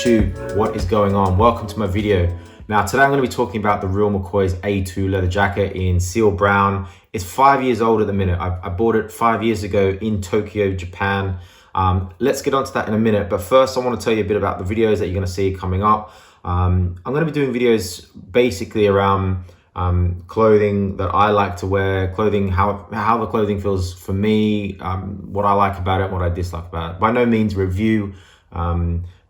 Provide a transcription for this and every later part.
YouTube, what is going on? Welcome to my video. Now today I'm going to be talking about the real McCoy's A2 leather jacket in seal brown. It's 5 years old at the minute. I bought it 5 years ago in Tokyo, Japan. Let's get onto that in a minute, but first I want to tell you a bit about the videos that you're going to see coming up. I'm going to be doing videos basically around clothing that I like to wear, clothing, how the clothing feels for me, what I like about it, what I dislike about it. By no means review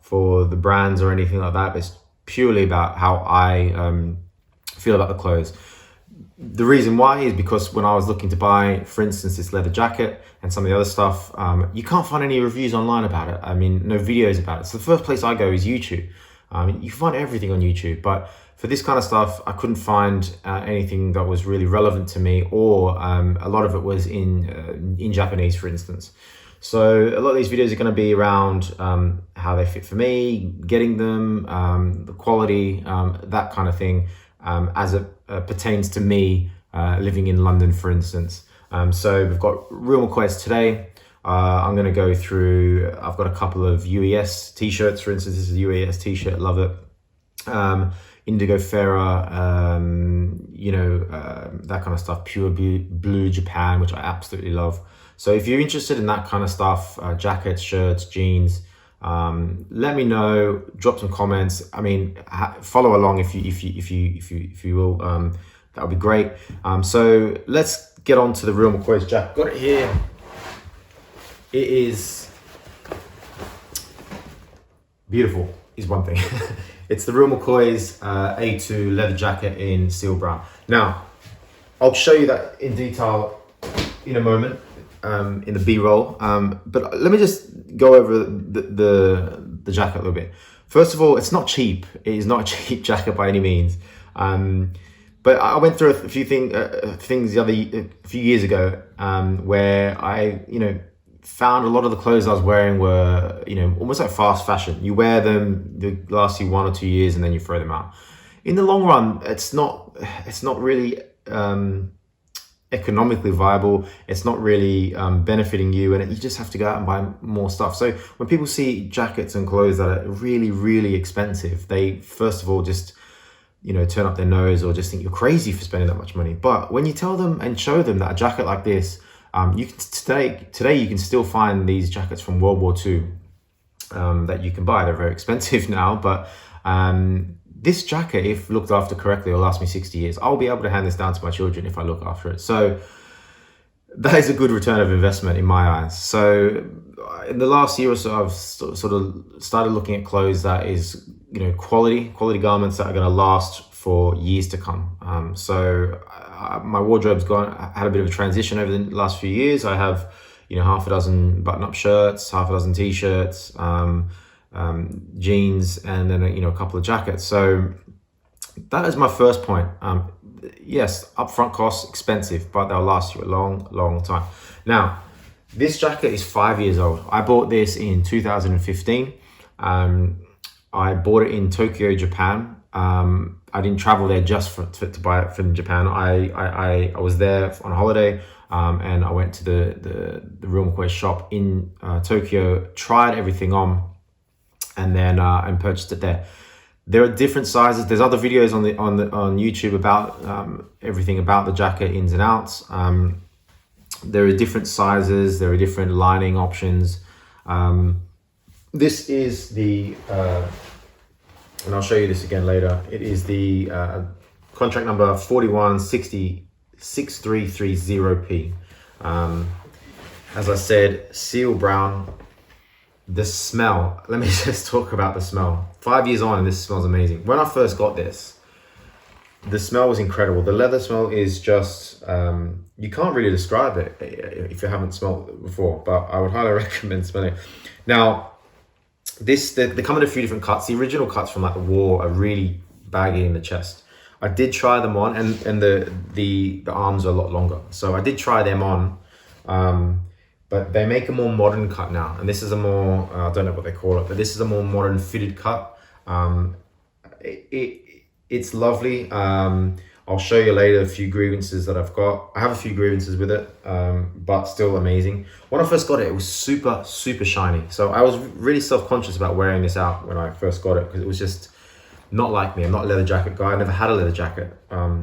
for the brands or anything like that, but it's purely about how I feel about the clothes. The reason why is because when I was looking to buy, for instance, this leather jacket and some of the other stuff, you can't find any reviews online about it. I mean, no videos about it. So the first place I go is YouTube. You can find everything on YouTube, but for this kind of stuff, I couldn't find anything that was really relevant to me, or a lot of it was in Japanese, for instance. So a lot of these videos are going to be around how they fit for me, getting them, the quality, that kind of thing, as it pertains to me living in London, for instance. So we've got real McCoy's today. I'm going to go through, I've got a couple of UES t-shirts, for instance. This is a UES t-shirt, love it. Indigo Ferrer, that kind of stuff, pure blue Japan, which I absolutely love. So if you're interested in that kind of stuff, jackets, shirts, jeans, let me know, drop some comments. I mean, follow along if you will, that would be great. So let's get on to the real McCoy's jacket. Got it here. It is beautiful, is one thing. It's the real McCoy's A2 leather jacket in seal brown. Now, I'll show you that in detail in a moment, in the B-roll. But let me just go over the jacket a little bit. First of all, it's not cheap. It is not a cheap jacket by any means. But I went through a few things a few years ago where I, found a lot of the clothes I was wearing were, almost like fast fashion. You wear them, they last you 1 or 2 years, and then you throw them out. In the long run, it's not really economically viable. It's not really benefiting you, and you just have to go out and buy more stuff. So when people see jackets and clothes that are really, really expensive, they first of all just turn up their nose or just think you're crazy for spending that much money. But when you tell them and show them that a jacket like this, you can today you can still find these jackets from World War II that you can buy. They're very expensive now, but this jacket, if looked after correctly, will last me 60 years. I'll be able to hand this down to my children if I look after it. So that is a good return of investment in my eyes. So in the last year or so, I've sort of started looking at clothes that is, quality garments that are going to last for years to come. My wardrobe's had a bit of a transition over the last few years. I have, half a dozen button-up shirts, half a dozen t-shirts, jeans, and then a couple of jackets. So that is my first point. Yes, upfront costs expensive, but they'll last you a long time. Now, this jacket is 5 years old. I bought this in 2015. I bought it in Tokyo, Japan. I didn't travel there just to buy it from Japan. I was there on a holiday, and I went to the real McCoy's shop in Tokyo, tried everything on, and then and purchased it there. There are different sizes. There's other videos on YouTube about everything about the jacket, ins and outs. There are different sizes. There are different lining options. This is the and I'll show you this again later. It is the contract number 41606330P. As I said, seal brown. The smell, let me just talk about the smell. 5 years on and this smells amazing. When I first got this, the smell was incredible. The leather smell is just, you can't really describe it if you haven't smelled it before, but I would highly recommend smelling it. Now, they come in a few different cuts. The original cuts from like the war are really baggy in the chest. I did try them on, and the arms are a lot longer. So I did try them on, but they make a more modern cut now. And this is a more, I don't know what they call it, but this is a more modern fitted cut. It's lovely. I'll show you later a few grievances that I've got. I have a few grievances with it, but still amazing. When I first got it, it was super, super shiny. So I was really self-conscious about wearing this out when I first got it, because it was just not like me. I'm not a leather jacket guy. I never had a leather jacket.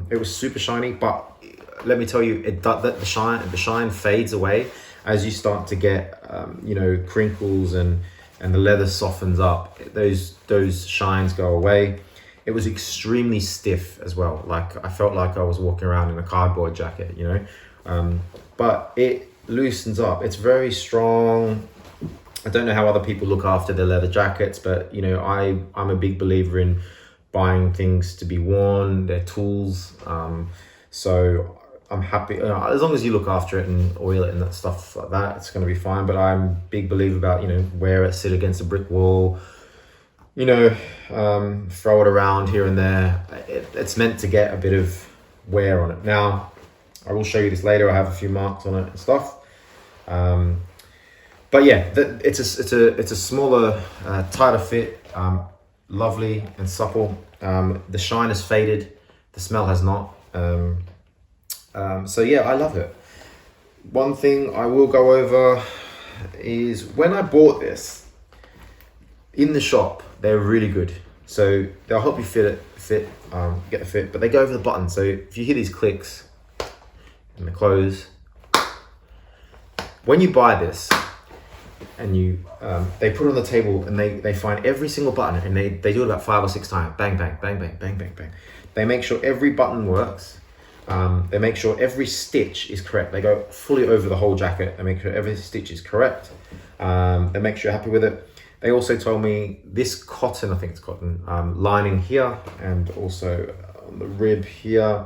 It was super shiny, but let me tell you, the shine fades away as you start to get, you know, crinkles and the leather softens up. Those shines go away. It was extremely stiff as well. Like, I felt like I was walking around in a cardboard jacket, you know, but it loosens up. It's very strong. I don't know how other people look after their leather jackets, but you know, I'm a big believer in buying things to be worn. They're tools. So I'm happy, as long as you look after it and oil it and that stuff like that, it's going to be fine. But I'm a big believer about, you know, wear it, sit against a brick wall, you know, throw it around here and there. It's meant to get a bit of wear on it. Now, I will show you this later. I have a few marks on it and stuff. But yeah, it's a smaller, tighter fit, lovely and supple. The shine has faded, the smell has not. So yeah, I love it. One thing I will go over is when I bought this in the shop, they're really good. So they'll help you get the fit, but they go over the button. So if you hear these clicks and they close, when you buy this and they put it on the table and they find every single button, and they do it about 5 or 6 times. Bang, bang, bang, bang, bang, bang, bang. They make sure every button works. They make sure every stitch is correct. They go fully over the whole jacket and make sure every stitch is correct. They make sure you're happy with it. They also told me this cotton, I think it's cotton, lining here and also on the rib here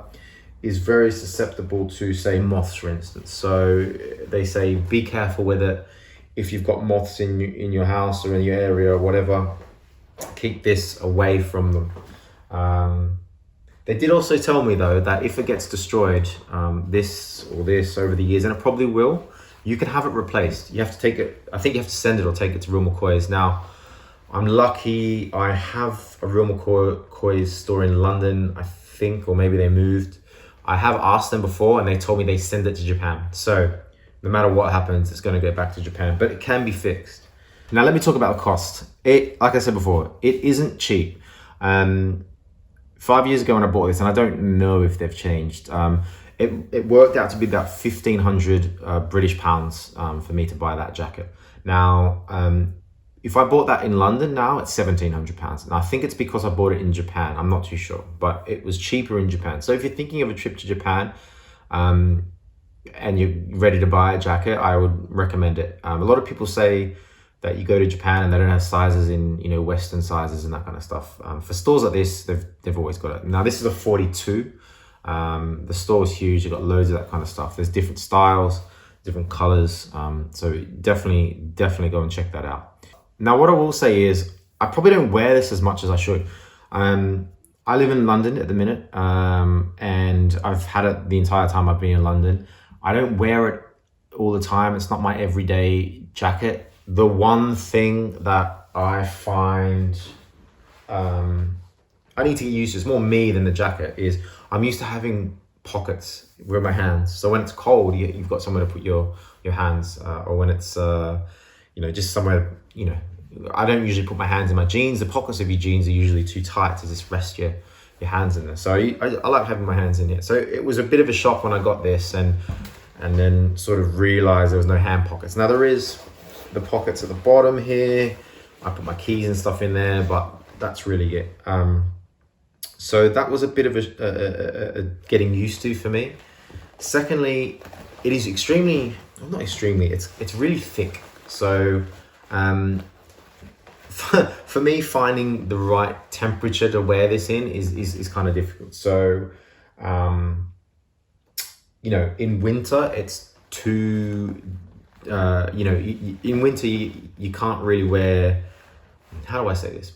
is very susceptible to, say, moths, for instance. So they say be careful with it. If you've got moths in your house or in your area or whatever, keep this away from them. They did also tell me though that if it gets destroyed, this or this over the years, and it probably will, you can have it replaced. You have to take it, I think you have to send it or take it to Real McCoy's. Now, I'm lucky I have a Real McCoy's store in London, I think, or maybe they moved. I have asked them before and they told me they send it to Japan. So no matter what happens, it's gonna get back to Japan, but it can be fixed. Now let me talk about the cost. Like I said before, it isn't cheap. 5 years ago when I bought this, and I don't know if they've changed, it worked out to be about 1,500 British pounds for me to buy that jacket. Now, if I bought that in London now, it's 1,700 pounds. And I think it's because I bought it in Japan. I'm not too sure, but it was cheaper in Japan. So if you're thinking of a trip to Japan and you're ready to buy a jacket, I would recommend it. A lot of people say that you go to Japan and they don't have sizes in, you know, Western sizes and that kind of stuff. For stores like this, they've always got it. Now this is a 42. The store is huge. You've got loads of that kind of stuff. There's different styles, different colors. So definitely go and check that out. Now what I will say is I probably don't wear this as much as I should. I live in London at the minute, and I've had it the entire time I've been in London. I don't wear it all the time. It's not my everyday jacket. The one thing that I find I need to get used to, it's more me than the jacket, is I'm used to having pockets with my hands. So when it's cold, you've got somewhere to put your hands, or when it's you know, just somewhere, you know, I don't usually put my hands in my jeans. The pockets of your jeans are usually too tight to just rest your hands in there. So I like having my hands in here. So it was a bit of a shock when I got this and then sort of realized there was no hand pockets. Now there is the pockets at the bottom here. I put my keys and stuff in there, but that's really it. So that was a bit of a getting used to for me. Secondly, it is extremely, well, not extremely, it's really thick. So for me, finding the right temperature to wear this in is kind of difficult. So, you know, in winter, it's too, you know, in winter, you can't really wear, how do I say this?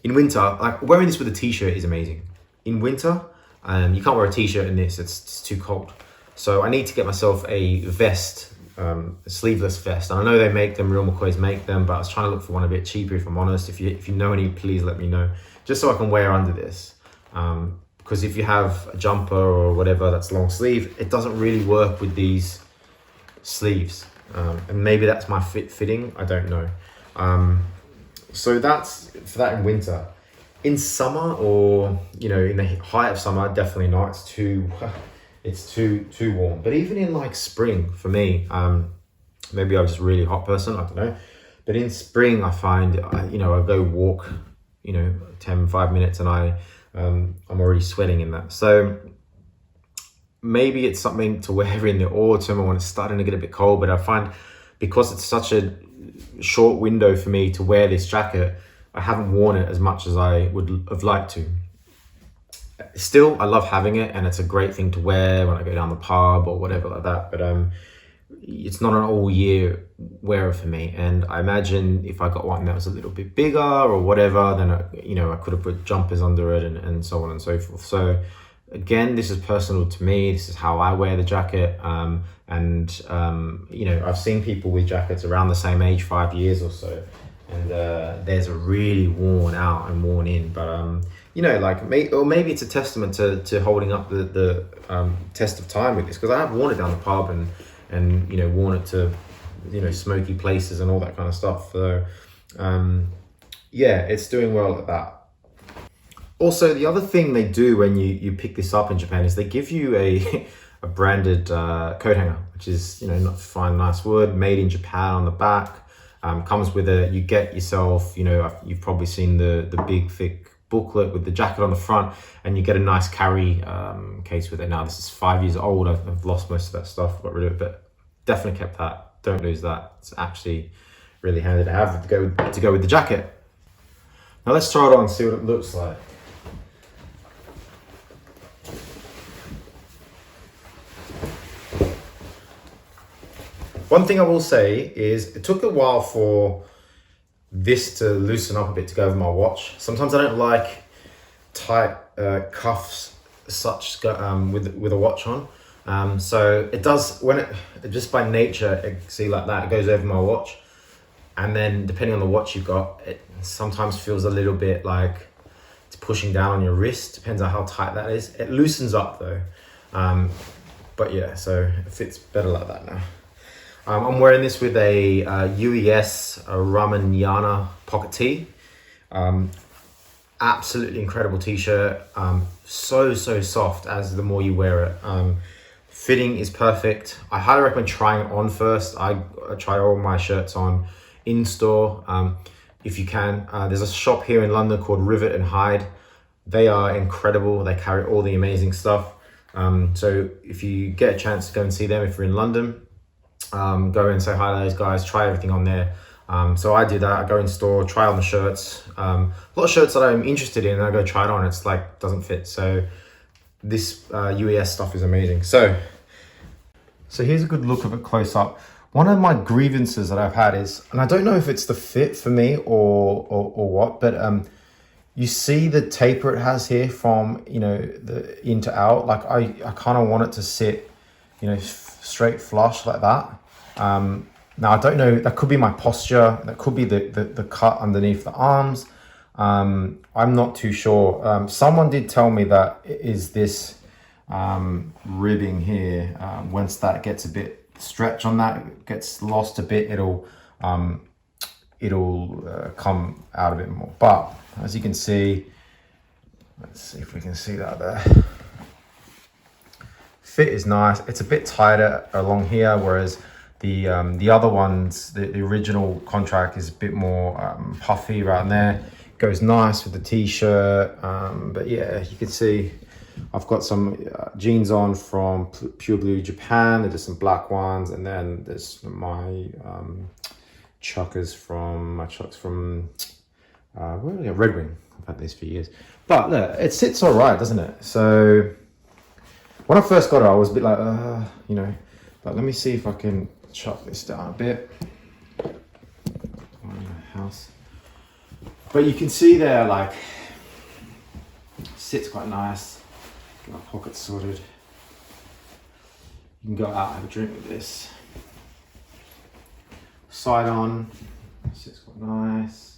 In winter, like wearing this with a t-shirt is amazing. In winter, you can't wear a t-shirt in this, it's too cold. So I need to get myself a vest, a sleeveless vest. And I know they make them, Real McCoy's make them, but I was trying to look for one a bit cheaper, if I'm honest. If you know any, please let me know. Just so I can wear under this. Because because if you have a jumper or whatever that's long sleeve, it doesn't really work with these sleeves. And maybe that's my fitting, I don't know. So that's for that in winter. In summer, or you know, in the height of summer, definitely not. It's too warm. But even in like spring, for me, maybe I'm just a really hot person, I don't know. But in spring, I find, you know, I go walk, you know, 5 minutes, and I'm already sweating in that. So maybe it's something to wear in the autumn or when it's starting to get a bit cold. But I find, because it's such a short window for me to wear this jacket, I haven't worn it as much as I would have liked to. Still, I love having it, and it's a great thing to wear when I go down the pub or whatever like that. But it's not an all year wearer for me. And I imagine if I got one that was a little bit bigger or whatever, then I could have put jumpers under it and so on and so forth. So again, this is personal to me. This is how I wear the jacket. You know, I've seen people with jackets around the same age, 5 years or so, and there's a really worn out and worn in. But you know, like maybe it's a testament to holding up the test of time with this, because I have worn it down the pub and you know, worn it to, you know, smoky places and all that kind of stuff. So yeah, it's doing well at that. Also, the other thing they do when you pick this up in Japan is they give you a branded coat hanger, which is, you know, not fine, nice wood, made in Japan on the back. Comes with you get yourself, you know, you've probably seen the big thick booklet with the jacket on the front, and you get a nice carry case with it. Now, this is 5 years old. I've lost most of that stuff, got rid of it, but definitely kept that. Don't lose that. It's actually really handy to have to go with the jacket. Now let's try it on and see what it looks like. One thing I will say is it took a while for this to loosen up a bit to go over my watch. Sometimes I don't like tight cuffs such with a watch on. So it does, when it just by nature, see like that, it goes over my watch. And then depending on the watch you've got, it sometimes feels a little bit like it's pushing down on your wrist. Depends on how tight that is. It loosens up though. But yeah, so it fits better like that now. I'm wearing this with a UES Ramayana pocket tee. Absolutely incredible t-shirt. So soft as the more you wear it. Fitting is perfect. I highly recommend trying it on first. I try all my shirts on in store if you can. There's a shop here in London called Rivet and Hide. They are incredible. They carry all the amazing stuff. So if you get a chance to go and see them, if you're in London, go and say hi to those guys, try everything on there. So I do that. I go in store, try on the shirts. A lot of shirts that I'm interested in, and I go try it on, it's like doesn't fit. So this UES stuff is amazing. So here's a good look of it close up. One of my grievances that I've had is, and I don't know if it's the fit for me or what, but you see the taper it has here from, you know, the in to out. Like I kind of want it to sit, you know, straight flush like that. Now I don't know, that could be my posture, that could be the cut underneath the arms. I'm not too sure. Someone did tell me that it is this ribbing here. Once that gets a bit stretch on that, it gets lost a bit, it'll come out a bit more. But as you can see, let's see if we can see that there. Fit is nice. It's a bit tighter along here, whereas the other ones, the original contract is a bit more puffy around there. Goes nice with the t-shirt. But yeah, you can see I've got some jeans on from Pure Blue Japan. There's just some black ones, and then there's my chucks from where are they? Red Wing. I've had these for years. But look, it sits all right, doesn't it? So when I first got it, I was a bit like, you know, but let me see if I can chop this down a bit. House. But you can see there, like, sits quite nice. Get my pockets sorted. You can go out and have a drink with this. Side on, sits quite nice.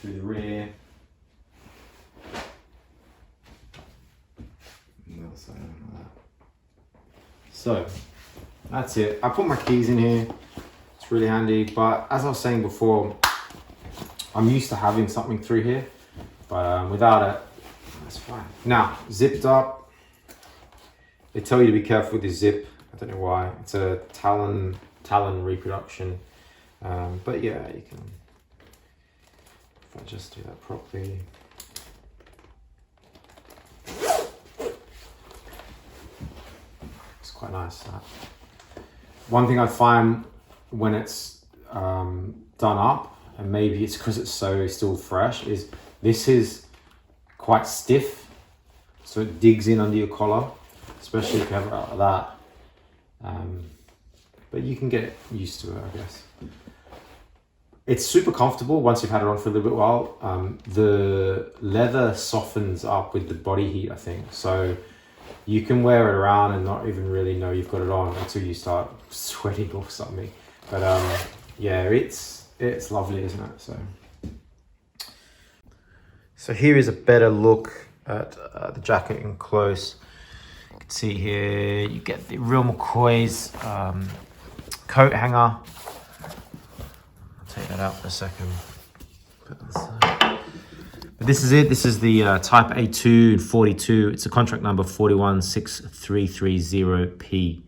Through the rear. other side like that. So that's it. I put my keys in here. It's really handy, but as I was saying before, I'm used to having something through here, but without it, that's fine. Now, zipped up. They tell you to be careful with this zip. I don't know why. It's a Talon reproduction, but yeah, you can. If I just do that properly. It's quite nice. One thing I find when it's done up, and maybe it's because it's so still fresh, is this is quite stiff, so it digs in under your collar, especially if you have it like that. But you can get used to it, I guess. It's super comfortable once you've had it on for a little bit while. The leather softens up with the body heat, I think. So you can wear it around and not even really know you've got it on until you start sweating or something. But yeah, it's lovely, isn't it? So here is a better look at the jacket in close. You can see here, you get the real McCoy's coat hanger. I'll take that out for a second. Put that aside. But this is it. This is the Type A2 42. It's a contract number 416330P.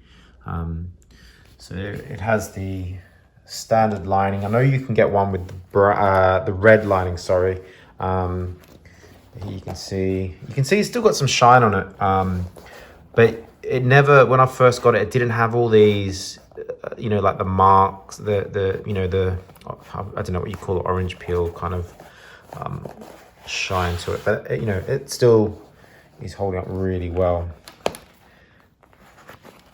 So it has the standard lining. I know you can get one with the red lining. Sorry. Here you can see it's still got some shine on it. But it never, when I first got it, it didn't have all these, you know, like the marks, the you know, the, I don't know what you call it, orange peel kind of shine to it. But, you know, it still is holding up really well.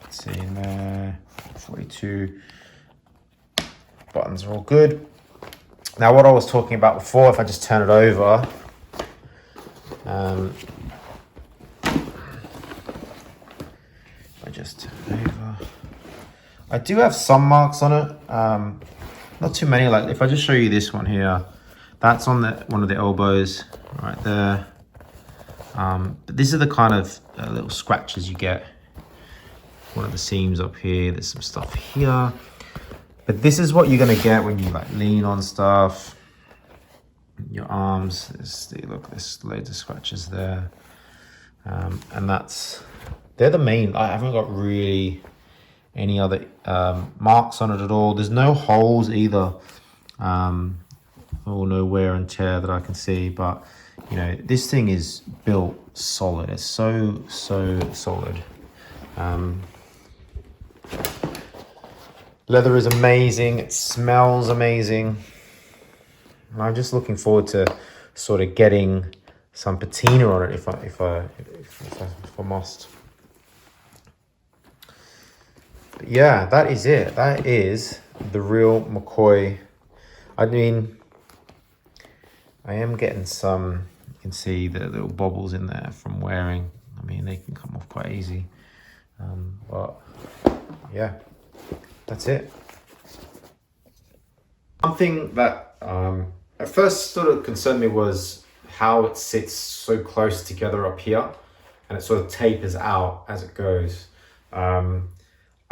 Let's see in there, 42. Buttons are all good. Now, what I was talking about before, if I just turn it over, I do have some marks on it, not too many. Like if I just show you this one here, that's on one of the elbows right there. But these are the kind of little scratches you get. One of the seams up here, there's some stuff here. But this is what you're gonna get when you like lean on stuff. Your arms, look, there's loads of scratches there. And they're the main. I haven't got really any other marks on it at all. There's no holes either, or no wear and tear that I can see. But you know, this thing is built solid. It's so solid. Leather is amazing. It smells amazing. I'm just looking forward to sort of getting some patina on it if I must. But yeah, that is it. That is the real McCoy. I mean, I am getting some. You can see the little bobbles in there from wearing. I mean, they can come off quite easy. But yeah, that's it. One thing that at first sort of concerned me was how it sits so close together up here and it sort of tapers out as it goes. I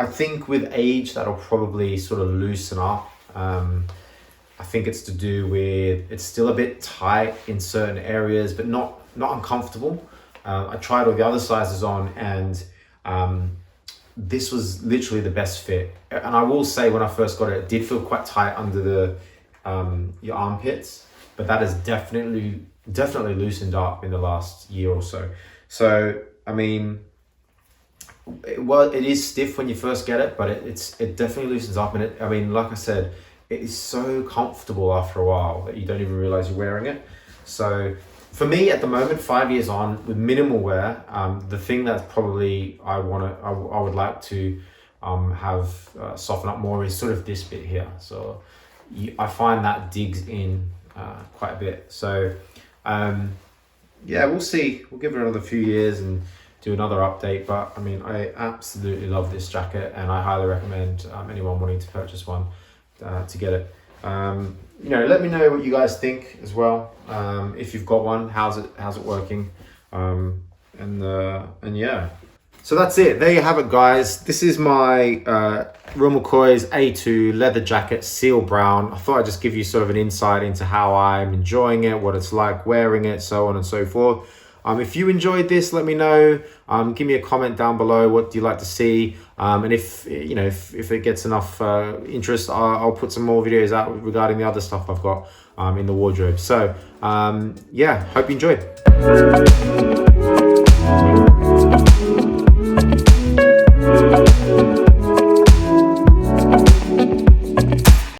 think with age that'll probably sort of loosen up. I think it's to do with it's still a bit tight in certain areas, but not uncomfortable. I tried all the other sizes on and this was literally the best fit. And I will say when I first got it, it did feel quite tight under the your armpits, but that has definitely loosened up in the last year or so. So I mean, it is stiff when you first get it, but it definitely loosens up. And I mean, like I said, it is so comfortable after a while that you don't even realize you're wearing it. So for me at the moment, 5 years on with minimal wear, the thing that probably I would like to have soften up more is sort of this bit here. So I find that digs in quite a bit. So yeah, we'll see. We'll give it another few years and do another update. But I mean, I absolutely love this jacket and I highly recommend anyone wanting to purchase one to get it. You know, let me know what you guys think as well. If you've got one, how's it working? And yeah. So that's it. There you have it, guys. This is my Real McCoy's A2 leather jacket, seal brown. I thought I'd just give you sort of an insight into how I'm enjoying it, what it's like wearing it, so on and so forth. If you enjoyed this, let me know. Give me a comment down below. What do you like to see? And if it gets enough interest, I'll put some more videos out regarding the other stuff I've got in the wardrobe. So yeah, hope you enjoyed.